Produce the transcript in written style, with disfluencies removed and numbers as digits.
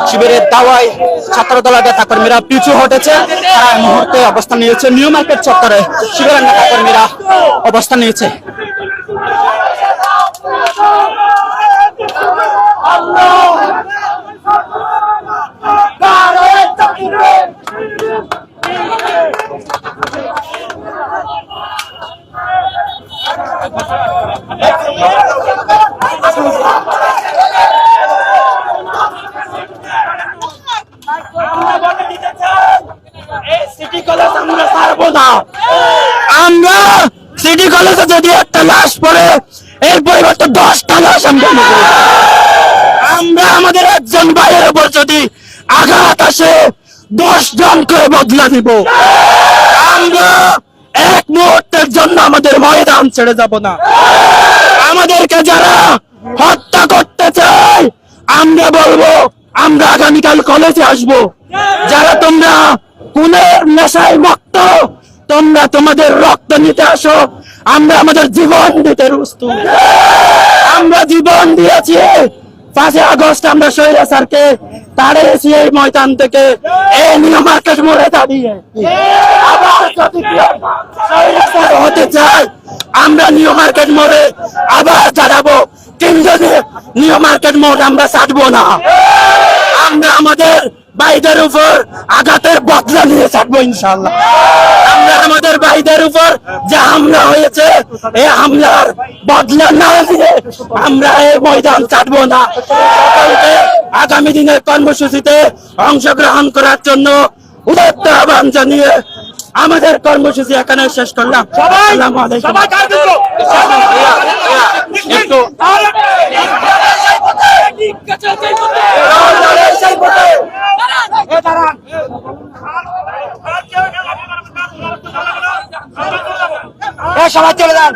শিবিরের দাওয়ায় ছাত্রদল নেতাকর্মীরা পিছু হটেছে। তারা এই মুহূর্তে অবস্থান নিয়েছে নিউ মার্কেট চত্বরে। শিবিরের নেতাকর্মীরা অবস্থান নিয়েছে। আমরা সিটি কলেজে যদি একটা লাশ পড়ে এর পরিবর্তে 10টা লাশ আমরা আমাদের একজন ভাইয়ের উপর যদি আঘাত আসে 10 জন করে বদলা দিব। আমরা এক মুহূর্তের জন্য আমাদের ময়দান ছেড়ে যাব না। আমাদেরকে যারা হত্যা করতে চায় আমরা বলবো আমরা আগামীকাল কলেজে আসব। যারা তোমরা খুনের নেশায় মত্ত তোমরা তোমাদের রক্ত নিতে আসো, আমরা আমাদের জীবন দিতে প্রস্তুত। আমরা জীবন দিয়েছি। 5 আগস্ট আমরা স্বৈরাচারকে তাড়িয়েছি এই ময়দান থেকে, এই নিউ মার্কেট মোড়ে দাঁড়িয়ে। আবার যদি স্বৈরাচার হতে চাই আমরা নিউ মার্কেট মোড়ে আবার দাঁড়াবো, কিন্তু নিউ মার্কেট মোড় আমরা ছাড়বো না। আমরা আমাদের ভাইদের উপর আঘাতের বদলা নিয়ে ছাড়বো ইনশাআল্লাহ। আমরা আমাদের ভাইদের উপর যে হামলা হয়েছে এই হামলার বদলা না দিয়ে আমরা এই ময়দান ছাড়বো না। সকলকে আগামী দিনের কর্মসূচিতে অংশগ্রহণ করার জন্য উদাত্ত আহ্বান জানিয়ে আমাদের কর্মসূচি এখানে শেষ করলাম। আসসালামু আলাইকুম। সবাই চলে যান।